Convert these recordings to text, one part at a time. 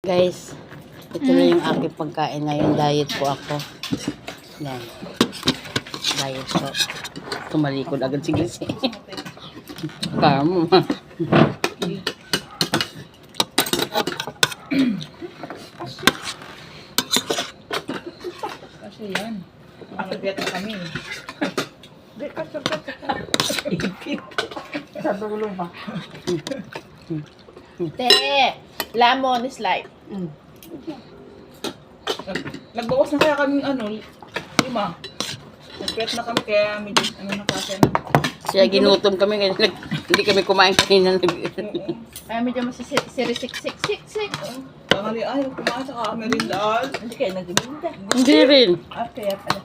Guys, ito na yung aking pagkain ngayon. Diet po ako. Yan. Diet po. Tumalikod agad si Gisi. Kamo. Kasi yan. Nakagret na kami. Hindi, kasi. Sa dulo ba? Te, lemon is life. Nagbawas na kaya kami 5. Nagpret na kami kaya medyo na kasi Siya ginutom kami. Hindi kami kumain kanina. Kaya medyo masisirisik-sik-sik-sik. Tangali ay kumain sa merindaal. Hindi kayo nagbiminda. Hindi rin. Kaya pala.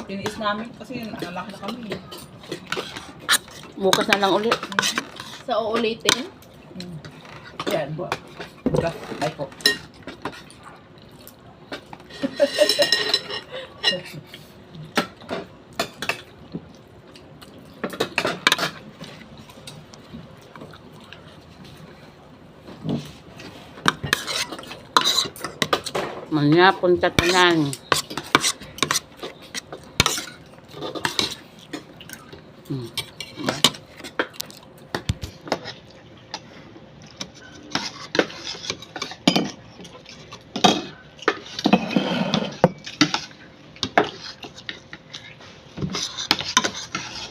Tiniis namin kasi nalaki na kami. Bukas na lang ulit. Sa uulitin. Yan, bukas. Ay po. Manyapon tatanan.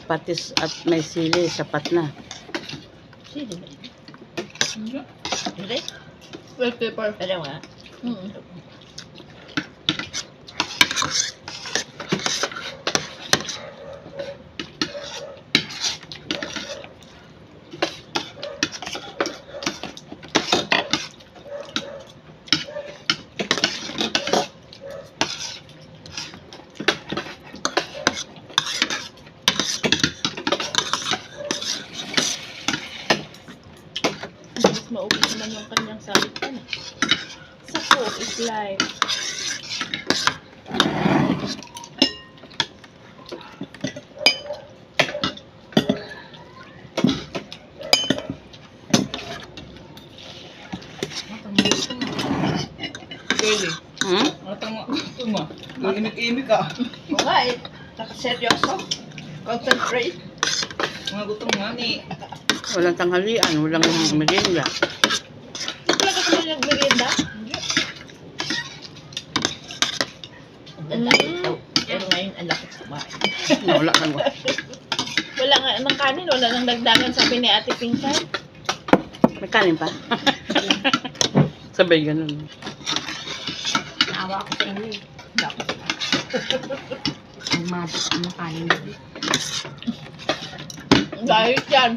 Patis at may sili, sapat na. Sili ba? Hindi. Hindi? Well pepper. Pero nga. Maubos naman yung kanyang sabit ko na. Sa cook is life. Pwede. Ito mo. Imik-imik ka. Oo nga eh. Nakaseryoso. Concentrate. Mga gutom nga ni. Walang tanghalian, walang merienda. Wala ka naman nag-merienda? Pero ngayon, ang laki kumain. Wala kang Wala nga ng kanin, wala nang dagdagan, sabi ni Ate Pinsan. May kanin pa. Sabay ganun. Naawa ako sa inyo eh. Hindi ako. Ang mabit ang kanin. Dahil yan.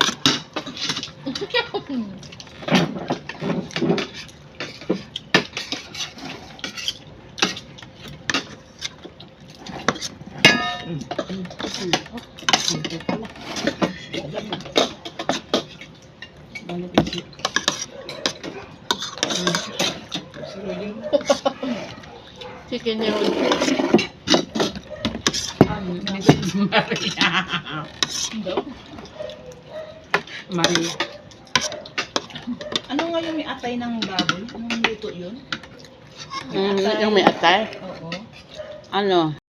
Chicken noodle. Maria. Ano nga yung may atay ng baboy? Anong luto yun? Yung may atay? Oo. Ano?